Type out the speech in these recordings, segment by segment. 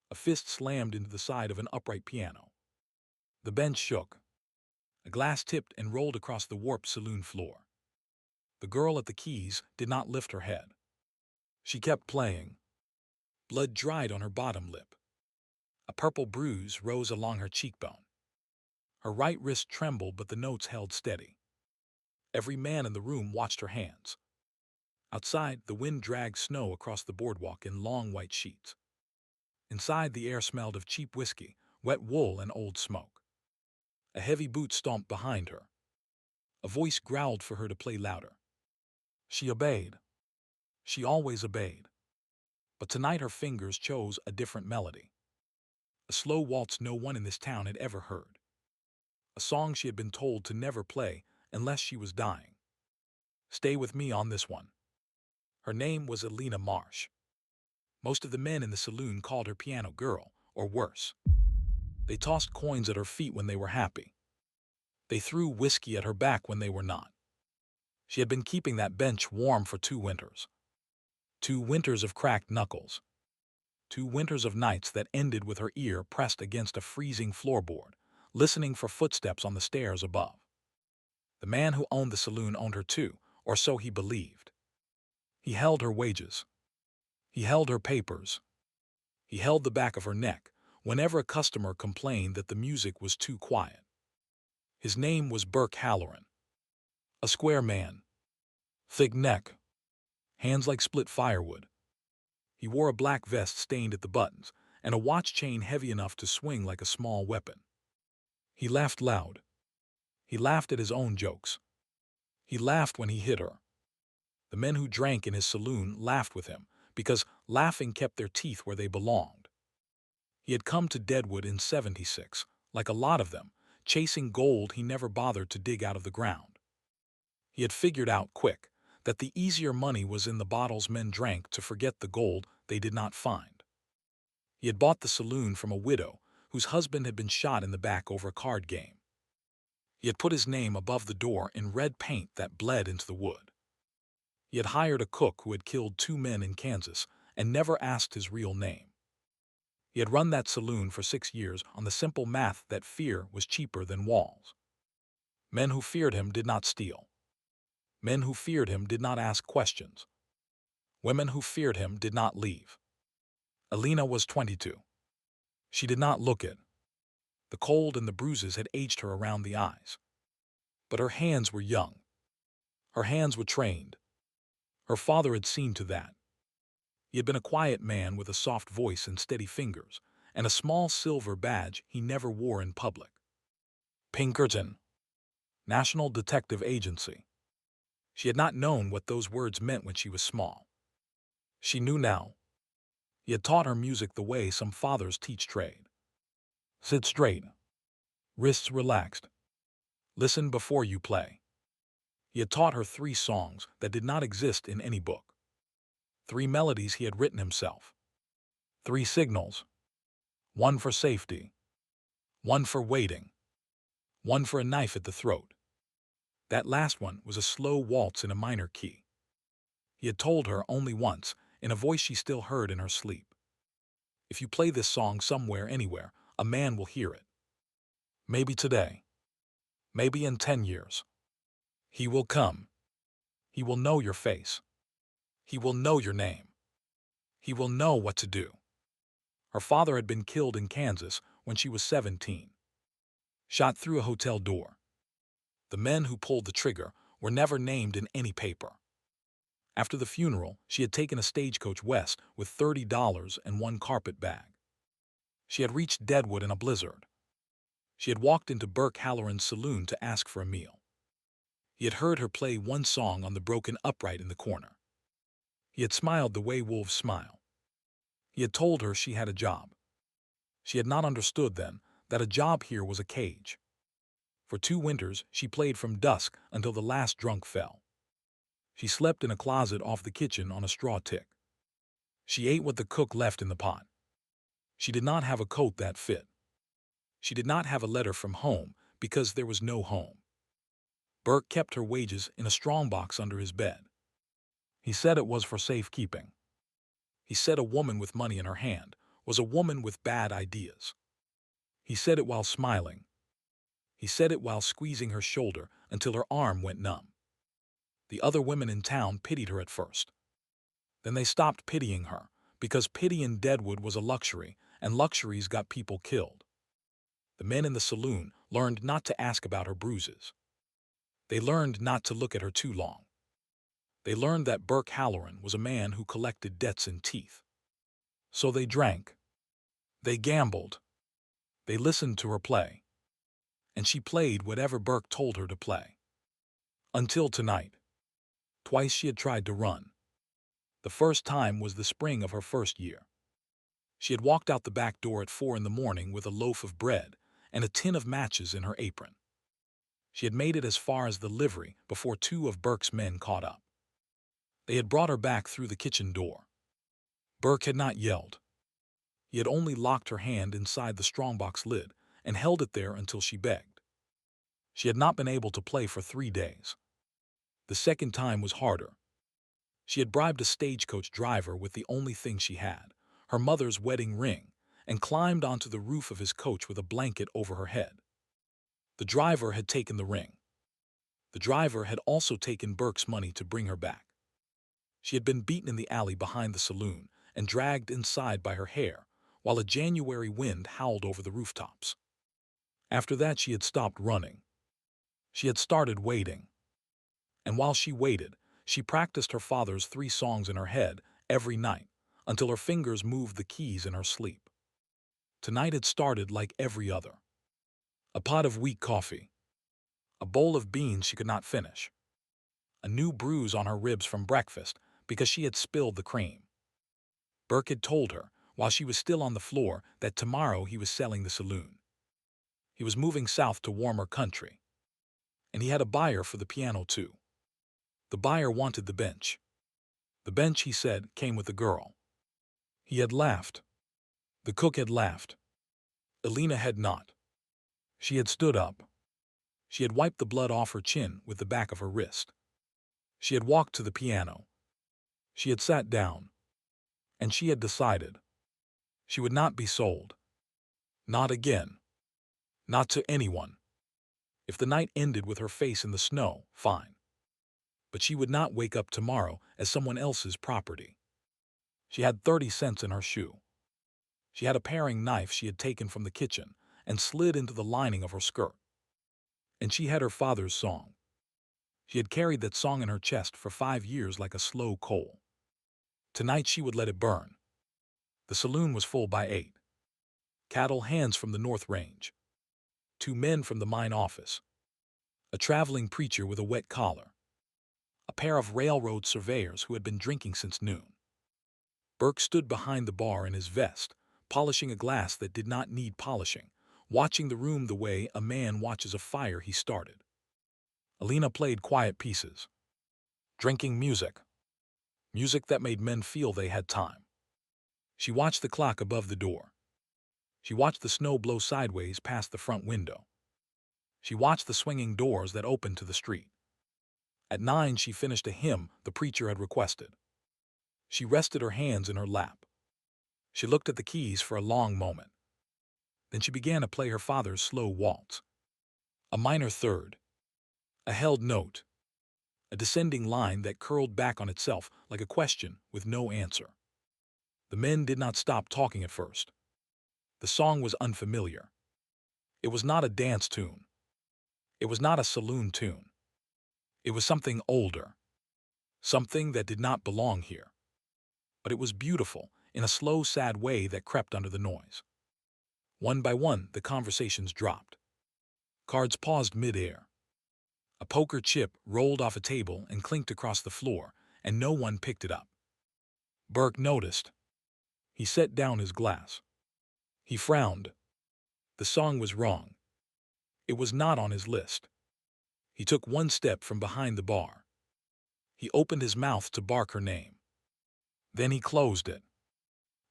A fist slammed into the side of an upright piano. The bench shook. A glass tipped and rolled across the warped saloon floor. The girl at the keys did not lift her head. She kept playing. Blood dried on her bottom lip. A purple bruise rose along her cheekbone. Her right wrist trembled, but the notes held steady. Every man in the room watched her hands. Outside, the wind dragged snow across the boardwalk in long white sheets. Inside, the air smelled of cheap whiskey, wet wool, and old smoke. A heavy boot stomped behind her. A voice growled for her to play louder. She obeyed. She always obeyed. But tonight her fingers chose a different melody. A slow waltz no one in this town had ever heard. A song she had been told to never play unless she was dying. Stay with me on this one. Her name was Elena Marsh. Most of the men in the saloon called her Piano Girl, or worse. They tossed coins at her feet when they were happy. They threw whiskey at her back when they were not. She had been keeping that bench warm for 2 winters. 2 winters of cracked knuckles. 2 winters of nights that ended with her ear pressed against a freezing floorboard, listening for footsteps on the stairs above. The man who owned the saloon owned her too, or so he believed. He held her wages. He held her papers. He held the back of her neck whenever a customer complained that the music was too quiet. His name was Burke Halloran. A square man. Thick neck. Hands like split firewood. He wore a black vest stained at the buttons and a watch chain heavy enough to swing like a small weapon. He laughed loud. He laughed at his own jokes. He laughed when he hit her. The men who drank in his saloon laughed with him because laughing kept their teeth where they belonged. He had come to Deadwood in '76, like a lot of them, chasing gold he never bothered to dig out of the ground. He had figured out quick that the easier money was in the bottles men drank to forget the gold they did not find. He had bought the saloon from a widow whose husband had been shot in the back over a card game. He had put his name above the door in red paint that bled into the wood. He had hired a cook who had killed 2 men in Kansas and never asked his real name. He had run that saloon for 6 years on the simple math that fear was cheaper than walls. Men who feared him did not steal. Men who feared him did not ask questions. Women who feared him did not leave. Elena was 22. She did not look it. The cold and the bruises had aged her around the eyes. But her hands were young. Her hands were trained. Her father had seen to that. He had been a quiet man with a soft voice and steady fingers, and a small silver badge he never wore in public. Pinkerton. National Detective Agency. She had not known what those words meant when she was small. She knew now. He had taught her music the way some fathers teach trade. Sit straight. Wrists relaxed. Listen before you play. He had taught her 3 songs that did not exist in any book. 3 melodies he had written himself. 3 signals. 1 for safety. 1 for waiting. 1 for a knife at the throat. That last one was a slow waltz in a minor key. He had told her only once, in a voice she still heard in her sleep. If you play this song somewhere, anywhere, a man will hear it. Maybe today. Maybe in 10 years. He will come. He will know your face. He will know your name. He will know what to do. Her father had been killed in Kansas when she was 17. Shot through a hotel door. The men who pulled the trigger were never named in any paper. After the funeral, she had taken a stagecoach west with $30 and 1 carpet bag. She had reached Deadwood in a blizzard. She had walked into Burke Halloran's saloon to ask for a meal. He had heard her play 1 song on the broken upright in the corner. He had smiled the way wolves smile. He had told her she had a job. She had not understood then that a job here was a cage. For 2 winters, she played from dusk until the last drunk fell. She slept in a closet off the kitchen on a straw tick. She ate what the cook left in the pot. She did not have a coat that fit. She did not have a letter from home because there was no home. Burke kept her wages in a strongbox under his bed. He said it was for safekeeping. He said a woman with money in her hand was a woman with bad ideas. He said it while smiling. He said it while squeezing her shoulder until her arm went numb. The other women in town pitied her at first. Then they stopped pitying her, because pity in Deadwood was a luxury, and luxuries got people killed. The men in the saloon learned not to ask about her bruises. They learned not to look at her too long. They learned that Burke Halloran was a man who collected debts in teeth. So they drank. They gambled. They listened to her play. And she played whatever Burke told her to play. Until tonight. Twice she had tried to run. The first time was the spring of her first year. She had walked out the back door at 4 in the morning with a loaf of bread and a tin of matches in her apron. She had made it as far as the livery before 2 of Burke's men caught up. They had brought her back through the kitchen door. Burke had not yelled. He had only locked her hand inside the strongbox lid and held it there until she begged. She had not been able to play for 3 days. The second time was harder. She had bribed a stagecoach driver with the only thing she had, her mother's wedding ring, and climbed onto the roof of his coach with a blanket over her head. The driver had taken the ring. The driver had also taken Burke's money to bring her back. She had been beaten in the alley behind the saloon and dragged inside by her hair, while a January wind howled over the rooftops. After that she had stopped running. She had started waiting. And while she waited, she practiced her father's 3 songs in her head every night until her fingers moved the keys in her sleep. Tonight had started like every other. A pot of weak coffee. A bowl of beans she could not finish. A new bruise on her ribs from breakfast because she had spilled the cream. Burke had told her, while she was still on the floor, that tomorrow he was selling the saloon. He was moving south to warmer country. And he had a buyer for the piano too. The buyer wanted the bench. The bench, he said, came with the girl. He had laughed. The cook had laughed. Elena had not. She had stood up. She had wiped the blood off her chin with the back of her wrist. She had walked to the piano. She had sat down. And she had decided. She would not be sold. Not again. Not to anyone. If the night ended with her face in the snow, fine. But she would not wake up tomorrow as someone else's property. She had 30 cents in her shoe. She had a paring knife she had taken from the kitchen and slid into the lining of her skirt. And she had her father's song. She had carried that song in her chest for 5 years like a slow coal. Tonight she would let it burn. The saloon was full by 8. Cattle hands from the North Range. 2 men from the mine office. A traveling preacher with a wet collar. A pair of railroad surveyors who had been drinking since noon. Burke stood behind the bar in his vest, polishing a glass that did not need polishing, watching the room the way a man watches a fire he started. Elena played quiet pieces. Drinking music. Music that made men feel they had time. She watched the clock above the door. She watched the snow blow sideways past the front window. She watched the swinging doors that opened to the street. At 9 she finished a hymn the preacher had requested. She rested her hands in her lap. She looked at the keys for a long moment. Then she began to play her father's slow waltz. A minor third. A held note. A descending line that curled back on itself like a question with no answer. The men did not stop talking at first. The song was unfamiliar. It was not a dance tune. It was not a saloon tune. It was something older. Something that did not belong here. But it was beautiful in a slow, sad way that crept under the noise. One by one, the conversations dropped. Cards paused mid-air. A poker chip rolled off a table and clinked across the floor, and no one picked it up. Burke noticed. He set down his glass. He frowned. The song was wrong. It was not on his list. He took 1 step from behind the bar. He opened his mouth to bark her name. Then he closed it,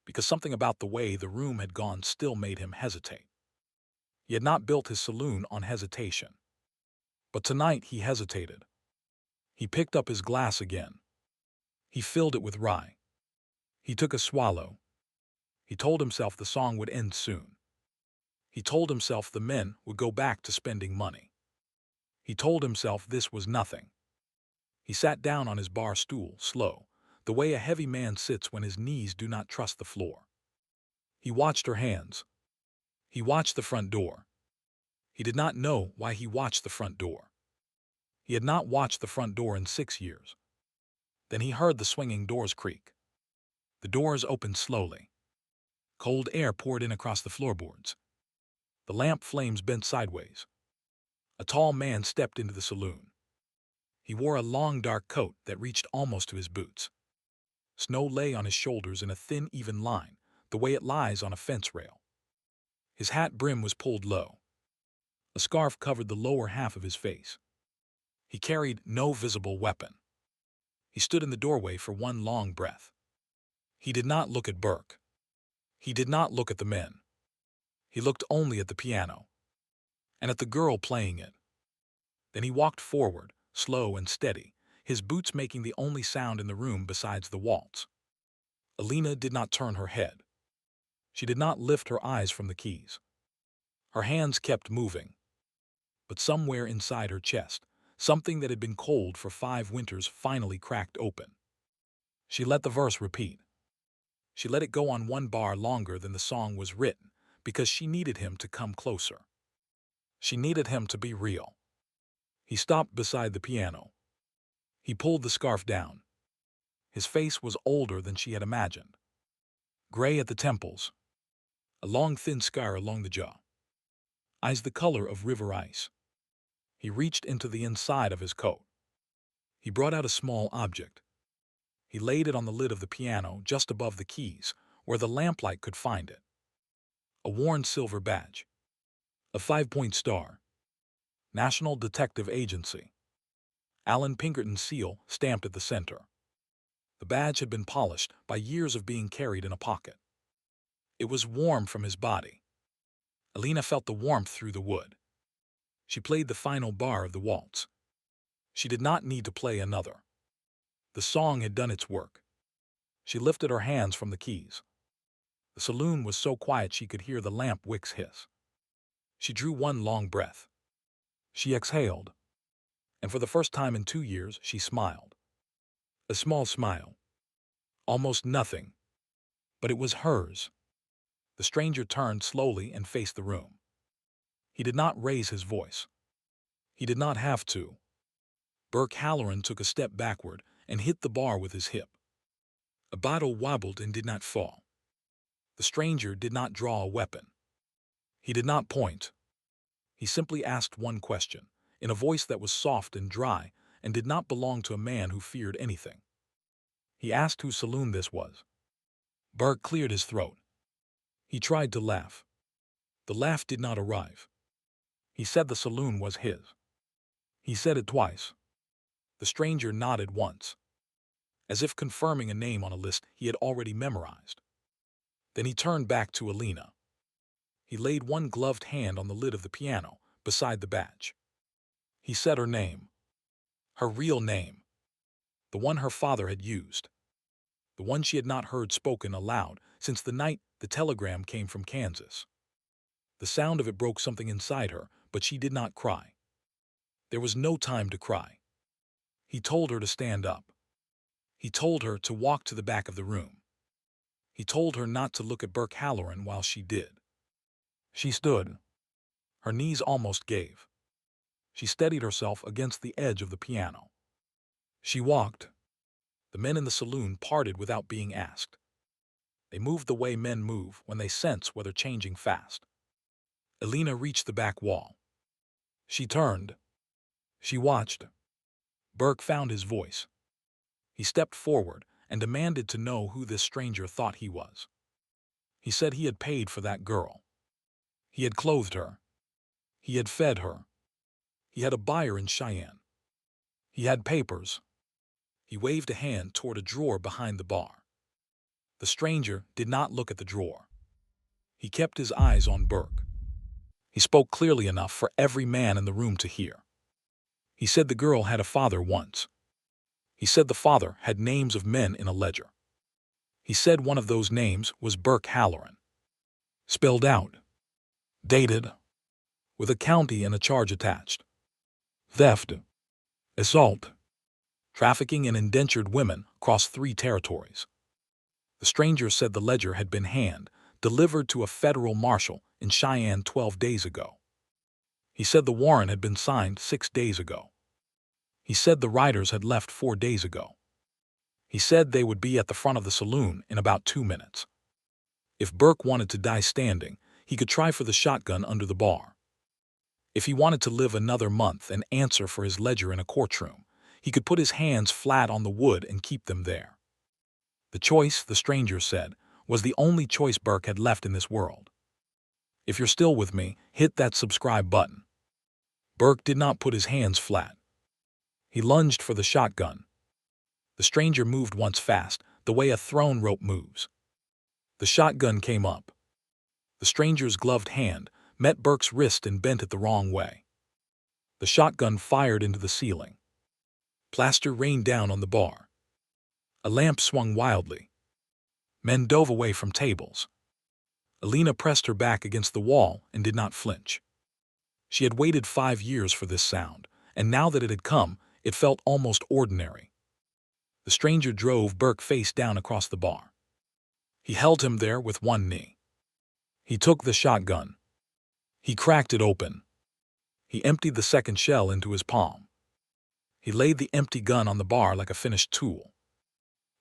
because something about the way the room had gone still made him hesitate. He had not built his saloon on hesitation. But tonight he hesitated. He picked up his glass again. He filled it with rye. He took a swallow. He told himself the song would end soon. He told himself the men would go back to spending money. He told himself this was nothing. He sat down on his bar stool, slow, the way a heavy man sits when his knees do not trust the floor. He watched her hands. He watched the front door. He did not know why he watched the front door. He had not watched the front door in 6 years. Then he heard the swinging doors creak. The doors opened slowly. Cold air poured in across the floorboards. The lamp flames bent sideways. A tall man stepped into the saloon. He wore a long dark coat that reached almost to his boots. Snow lay on his shoulders in a thin, even line, the way it lies on a fence rail. His hat brim was pulled low. A scarf covered the lower half of his face. He carried no visible weapon. He stood in the doorway for one long breath. He did not look at Burke. He did not look at the men. He looked only at the piano, and at the girl playing it. Then he walked forward, slow and steady, his boots making the only sound in the room besides the waltz. Alina did not turn her head. She did not lift her eyes from the keys. Her hands kept moving. But somewhere inside her chest, something that had been cold for 5 winters finally cracked open. She let the verse repeat. She let it go on one bar longer than the song was written, because she needed him to come closer. She needed him to be real. He stopped beside the piano. He pulled the scarf down. His face was older than she had imagined. Gray at the temples. A long thin scar along the jaw. Eyes the color of river ice. He reached into the inside of his coat. He brought out a small object. He laid it on the lid of the piano just above the keys, where the lamplight could find it. A worn silver badge. A 5-point star. National Detective Agency. Alan Pinkerton's seal stamped at the center. The badge had been polished by years of being carried in a pocket. It was warm from his body. Alina felt the warmth through the wood. She played the final bar of the waltz. She did not need to play another. The song had done its work. She lifted her hands from the keys. The saloon was so quiet she could hear the lamp wicks hiss. She drew one long breath. She exhaled. And for the first time in 2 years, she smiled. A small smile. Almost nothing. But it was hers. The stranger turned slowly and faced the room. He did not raise his voice. He did not have to. Burke Halloran took a step backward and hit the bar with his hip. A bottle wobbled and did not fall. The stranger did not draw a weapon. He did not point. He simply asked one question, in a voice that was soft and dry and did not belong to a man who feared anything. He asked whose saloon this was. Burke cleared his throat. He tried to laugh. The laugh did not arrive. He said the saloon was his. He said it twice. The stranger nodded once, as if confirming a name on a list he had already memorized. Then he turned back to Alina. He laid one gloved hand on the lid of the piano, beside the badge. He said her name. Her real name. The one her father had used. The one she had not heard spoken aloud since the night the telegram came from Kansas. The sound of it broke something inside her, but she did not cry. There was no time to cry. He told her to stand up. He told her to walk to the back of the room. He told her not to look at Burke Halloran while she did. She stood. Her knees almost gave. She steadied herself against the edge of the piano. She walked. The men in the saloon parted without being asked. They moved the way men move when they sense whether changing fast. Alina reached the back wall. She turned. She watched. Burke found his voice. He stepped forward and demanded to know who this stranger thought he was. He said he had paid for that girl. He had clothed her. He had fed her. He had a buyer in Cheyenne. He had papers. He waved a hand toward a drawer behind the bar. The stranger did not look at the drawer. He kept his eyes on Burke. He spoke clearly enough for every man in the room to hear. He said the girl had a father once. He said the father had names of men in a ledger. He said one of those names was Burke Halloran. Spelled out. Dated. With a county and a charge attached. Theft. Assault. Trafficking in indentured women across 3 territories. The stranger said the ledger had been delivered to a federal marshal in Cheyenne 12 days ago. He said the warrant had been signed 6 days ago. He said the riders had left 4 days ago. He said they would be at the front of the saloon in about 2 minutes. If Burke wanted to die standing, he could try for the shotgun under the bar. If he wanted to live another month and answer for his ledger in a courtroom, he could put his hands flat on the wood and keep them there. The choice, the stranger said, was the only choice Burke had left in this world. If you're still with me, hit that subscribe button. Burke did not put his hands flat. He lunged for the shotgun. The stranger moved once fast, the way a thrown rope moves. The shotgun came up. The stranger's gloved hand met Burke's wrist and bent it the wrong way. The shotgun fired into the ceiling. Plaster rained down on the bar. A lamp swung wildly. Men dove away from tables. Alina pressed her back against the wall and did not flinch. She had waited 5 years for this sound, and now that it had come, it felt almost ordinary. The stranger drove Burke face down across the bar. He held him there with one knee. He took the shotgun. He cracked it open. He emptied the second shell into his palm. He laid the empty gun on the bar like a finished tool.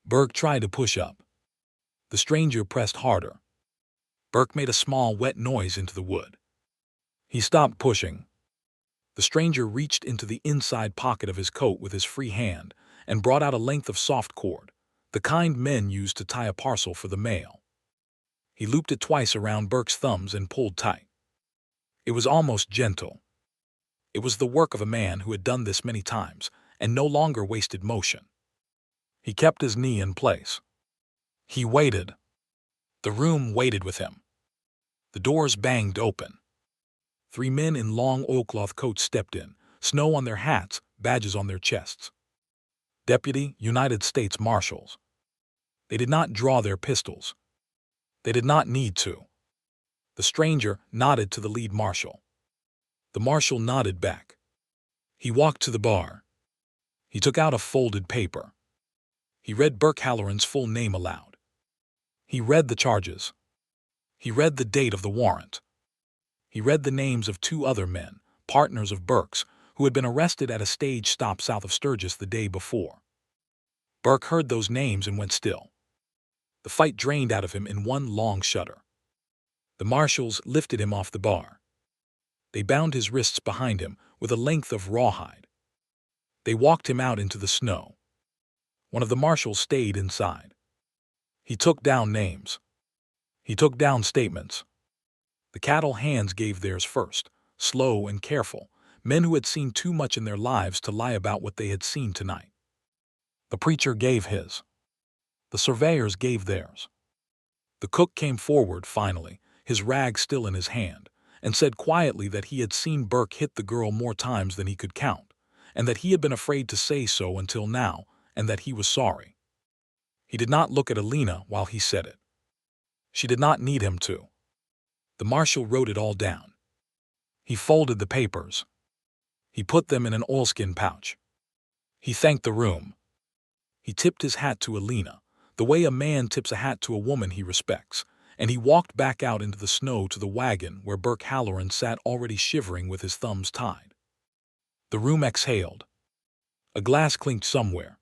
Burke tried to push up. The stranger pressed harder. Burke made a small wet noise into the wood. He stopped pushing. The stranger reached into the inside pocket of his coat with his free hand and brought out a length of soft cord, the kind men use to tie a parcel for the mail. He looped it twice around Burke's thumbs and pulled tight. It was almost gentle. It was the work of a man who had done this many times and no longer wasted motion. He kept his knee in place. He waited. The room waited with him. The doors banged open. 3 men in long oilcloth coats stepped in, snow on their hats, badges on their chests. Deputy United States Marshals. They did not draw their pistols. They did not need to. The stranger nodded to the lead marshal. The marshal nodded back. He walked to the bar. He took out a folded paper. He read Burke Halloran's full name aloud. He read the charges. He read the date of the warrant. He read the names of 2 other men, partners of Burke's, who had been arrested at a stage stop south of Sturgis the day before. Burke heard those names and went still. The fight drained out of him in one long shudder. The marshals lifted him off the bar. They bound his wrists behind him with a length of rawhide. They walked him out into the snow. One of the marshals stayed inside. He took down names. He took down statements. The cattle hands gave theirs first, slow and careful, men who had seen too much in their lives to lie about what they had seen tonight. The preacher gave his. The surveyors gave theirs. The cook came forward finally, his rag still in his hand, and said quietly that he had seen Burke hit the girl more times than he could count, and that he had been afraid to say so until now, and that he was sorry. He did not look at Alina while he said it. She did not need him to. The marshal wrote it all down. He folded the papers. He put them in an oilskin pouch. He thanked the room. He tipped his hat to Alina, the way a man tips a hat to a woman he respects, and he walked back out into the snow to the wagon where Burke Halloran sat already shivering with his thumbs tied. The room exhaled. A glass clinked somewhere.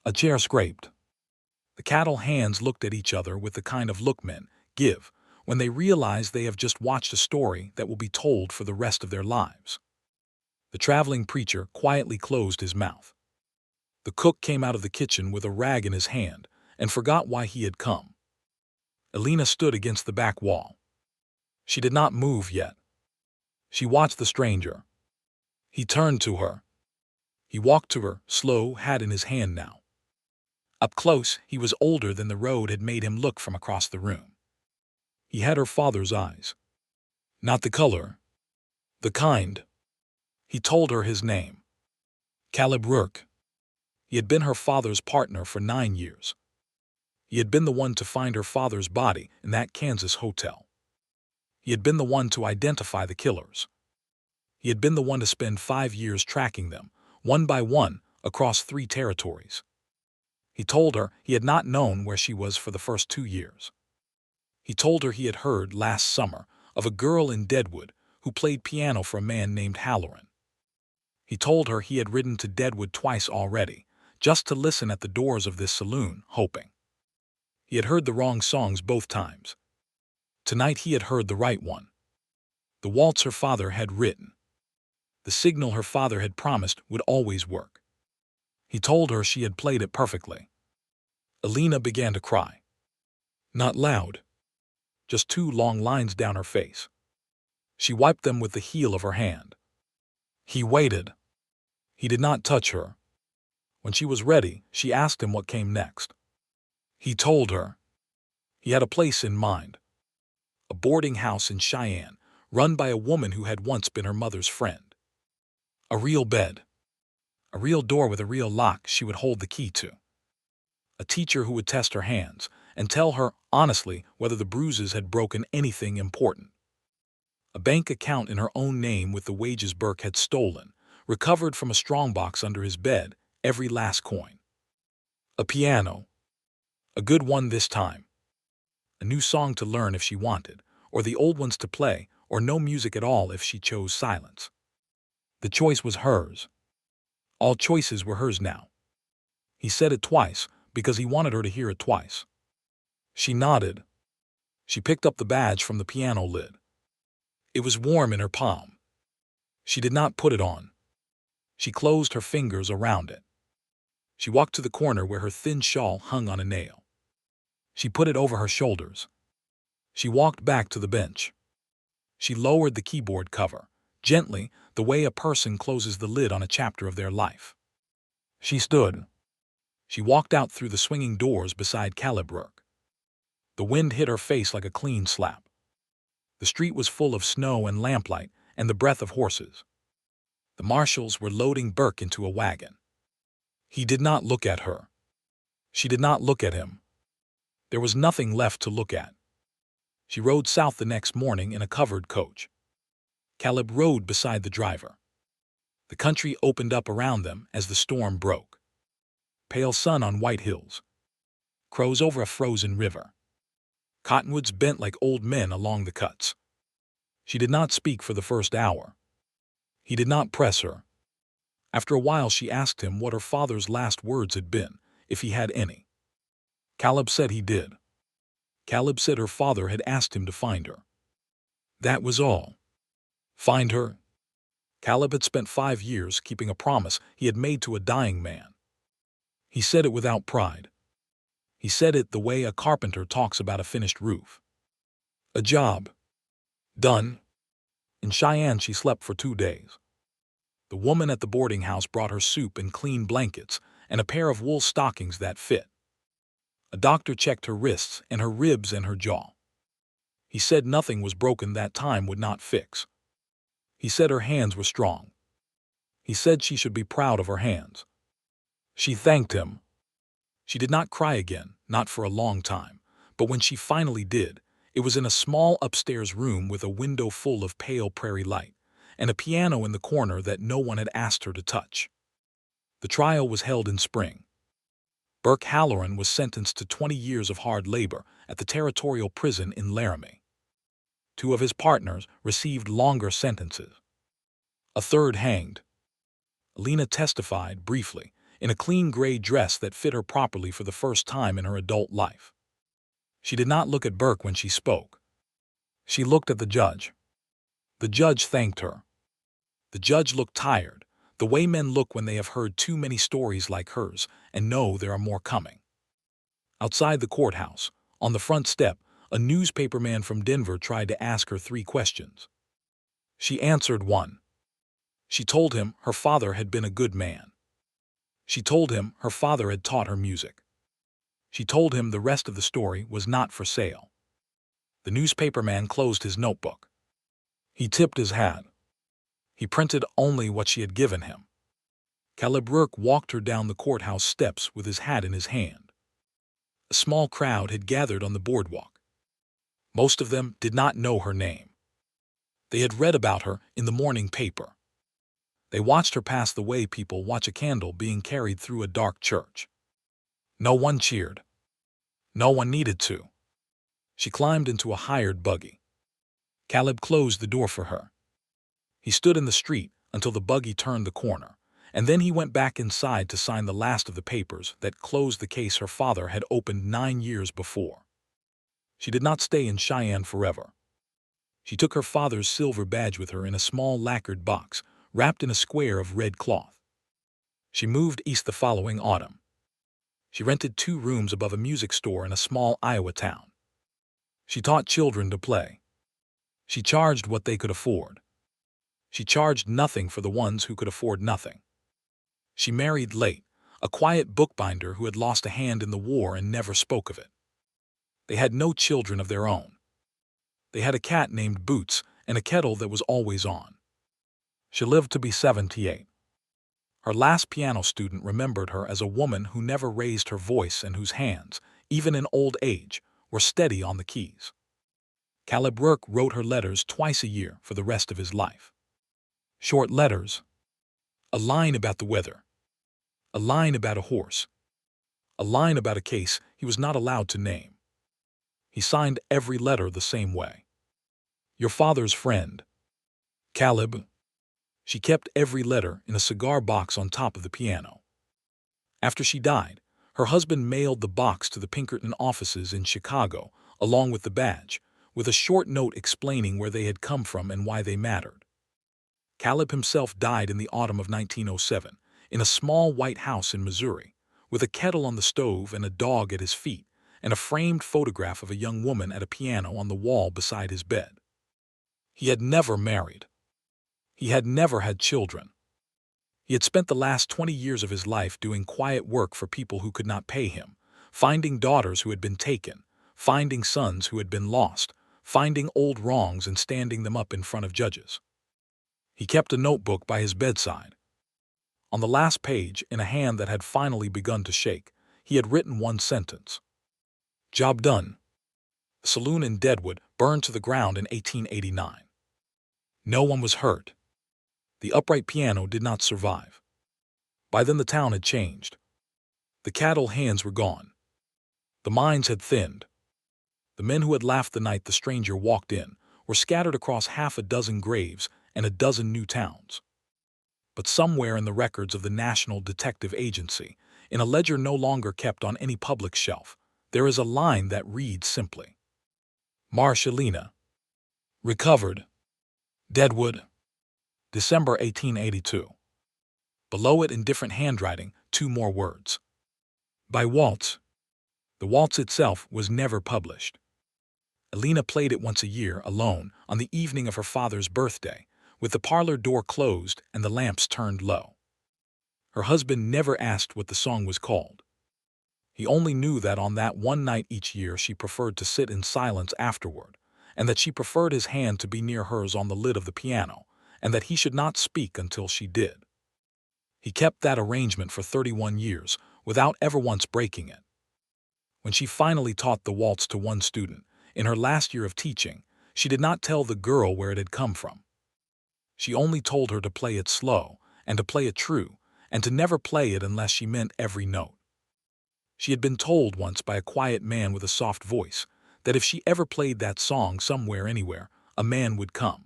A chair scraped. The cattle hands looked at each other with the kind of look men give when they realize they have just watched a story that will be told for the rest of their lives. The traveling preacher quietly closed his mouth. The cook came out of the kitchen with a rag in his hand and forgot why he had come. Alina stood against the back wall. She did not move yet. She watched the stranger. He turned to her. He walked to her, slow, hat in his hand now. Up close, he was older than the road had made him look from across the room. He had her father's eyes. Not the color. The kind. He told her his name. Caleb Rourke. He had been her father's partner for 9 years. He had been the one to find her father's body in that Kansas hotel. He had been the one to identify the killers. He had been the one to spend 5 years tracking them, one by one, across 3 territories. He told her he had not known where she was for the first 2 years. He told her he had heard last summer of a girl in Deadwood who played piano for a man named Halloran. He told her he had ridden to Deadwood twice already, just to listen at the doors of this saloon, hoping. He had heard the wrong songs both times. Tonight he had heard the right one. The waltz her father had written. The signal her father had promised would always work. He told her she had played it perfectly. Alina began to cry. Not loud. Just 2 long lines down her face. She wiped them with the heel of her hand. He waited. He did not touch her. When she was ready, she asked him what came next. He told her. He had a place in mind. A boarding house in Cheyenne, run by a woman who had once been her mother's friend. A real bed. A real door with a real lock she would hold the key to. A teacher who would test her hands and tell her honestly whether the bruises had broken anything important. A bank account in her own name with the wages Burke had stolen, recovered from a strongbox under his bed, every last coin. A piano. A good one this time. A new song to learn if she wanted, or the old ones to play, or no music at all if she chose silence. The choice was hers. All choices were hers now. He said it twice, because he wanted her to hear it twice. She nodded. She picked up the badge from the piano lid. It was warm in her palm. She did not put it on. She closed her fingers around it. She walked to the corner where her thin shawl hung on a nail. She put it over her shoulders. She walked back to the bench. She lowered the keyboard cover, gently, the way a person closes the lid on a chapter of their life. She stood. She walked out through the swinging doors beside Caleb Burke. The wind hit her face like a clean slap. The street was full of snow and lamplight and the breath of horses. The marshals were loading Burke into a wagon. He did not look at her. She did not look at him. There was nothing left to look at. She rode south the next morning in a covered coach. Caleb rode beside the driver. The country opened up around them as the storm broke. Pale sun on white hills. Crows over a frozen river. Cottonwoods bent like old men along the cuts. She did not speak for the first hour. He did not press her. After a while she asked him what her father's last words had been, if he had any. Caleb said he did. Caleb said her father had asked him to find her. That was all. Find her? Caleb had spent 5 years keeping a promise he had made to a dying man. He said it without pride. He said it the way a carpenter talks about a finished roof. A job. Done. In Cheyenne she slept for 2 days. The woman at the boarding house brought her soup and clean blankets and a pair of wool stockings that fit. A doctor checked her wrists and her ribs and her jaw. He said nothing was broken that time would not fix. He said her hands were strong. He said she should be proud of her hands. She thanked him. She did not cry again, not for a long time, but when she finally did, it was in a small upstairs room with a window full of pale prairie light, and a piano in the corner that no one had asked her to touch. The trial was held in spring. Burke Halloran was sentenced to 20 years of hard labor at the territorial prison in Laramie. 2 of his partners received longer sentences. A third hanged. Alina testified, briefly, in a clean gray dress that fit her properly for the first time in her adult life. She did not look at Burke when she spoke. She looked at the judge. The judge thanked her. The judge looked tired, the way men look when they have heard too many stories like hers and know there are more coming. Outside the courthouse, on the front step, a newspaperman from Denver tried to ask her 3 questions. She answered 1. She told him her father had been a good man. She told him her father had taught her music. She told him the rest of the story was not for sale. The newspaperman closed his notebook. He tipped his hat. He printed only what she had given him. Caleb Burke walked her down the courthouse steps with his hat in his hand. A small crowd had gathered on the boardwalk. Most of them did not know her name. They had read about her in the morning paper. They watched her pass the way people watch a candle being carried through a dark church. No one cheered. No one needed to. She climbed into a hired buggy. Caleb closed the door for her. He stood in the street until the buggy turned the corner, and then he went back inside to sign the last of the papers that closed the case her father had opened 9 years before. She did not stay in Cheyenne forever. She took her father's silver badge with her in a small lacquered box, wrapped in a square of red cloth. She moved east the following autumn. She rented 2 rooms above a music store in a small Iowa town. She taught children to play. She charged what they could afford. She charged nothing for the ones who could afford nothing. She married late, a quiet bookbinder who had lost a hand in the war and never spoke of it. They had no children of their own. They had a cat named Boots and a kettle that was always on. She lived to be 78. Her last piano student remembered her as a woman who never raised her voice and whose hands, even in old age, were steady on the keys. Caleb Rourke wrote her letters twice a year for the rest of his life. Short letters. A line about the weather. A line about a horse. A line about a case he was not allowed to name. He signed every letter the same way. Your father's friend. Caleb. She kept every letter in a cigar box on top of the piano. After she died, her husband mailed the box to the Pinkerton offices in Chicago, along with the badge, with a short note explaining where they had come from and why they mattered. Caleb himself died in the autumn of 1907, in a small white house in Missouri, with a kettle on the stove and a dog at his feet, and a framed photograph of a young woman at a piano on the wall beside his bed. He had never married. He had never had children. He had spent the last 20 years of his life doing quiet work for people who could not pay him, finding daughters who had been taken, finding sons who had been lost, finding old wrongs and standing them up in front of judges. He kept a notebook by his bedside. On the last page, in a hand that had finally begun to shake, he had written one sentence. Job done. The saloon in Deadwood burned to the ground in 1889. No one was hurt. The upright piano did not survive. By then the town had changed. The cattle hands were gone. The mines had thinned. The men who had laughed the night the stranger walked in were scattered across half a dozen graves and a dozen new towns. But somewhere in the records of the National Detective Agency, in a ledger no longer kept on any public shelf, there is a line that reads simply, Marshalina. Recovered. Deadwood. December 1882. Below it in different handwriting, 2 more words. By waltz. The waltz itself was never published. Alina played it once a year, alone, on the evening of her father's birthday, with the parlor door closed and the lamps turned low. Her husband never asked what the song was called. He only knew that on that one night each year she preferred to sit in silence afterward, and that she preferred his hand to be near hers on the lid of the piano, and that he should not speak until she did. He kept that arrangement for 31 years, without ever once breaking it. When she finally taught the waltz to one student, in her last year of teaching, she did not tell the girl where it had come from. She only told her to play it slow, and to play it true, and to never play it unless she meant every note. She had been told once by a quiet man with a soft voice that if she ever played that song somewhere anywhere, a man would come.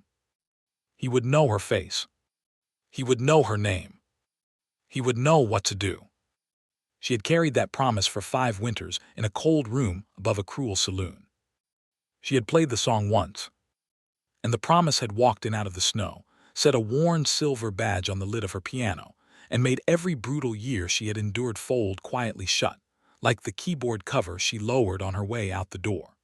He would know her face. He would know her name. He would know what to do. She had carried that promise for 5 winters in a cold room above a cruel saloon. She had played the song once, and the promise had walked in out of the snow, set a worn silver badge on the lid of her piano, and made every brutal year she had endured fold quietly shut, like the keyboard cover she lowered on her way out the door.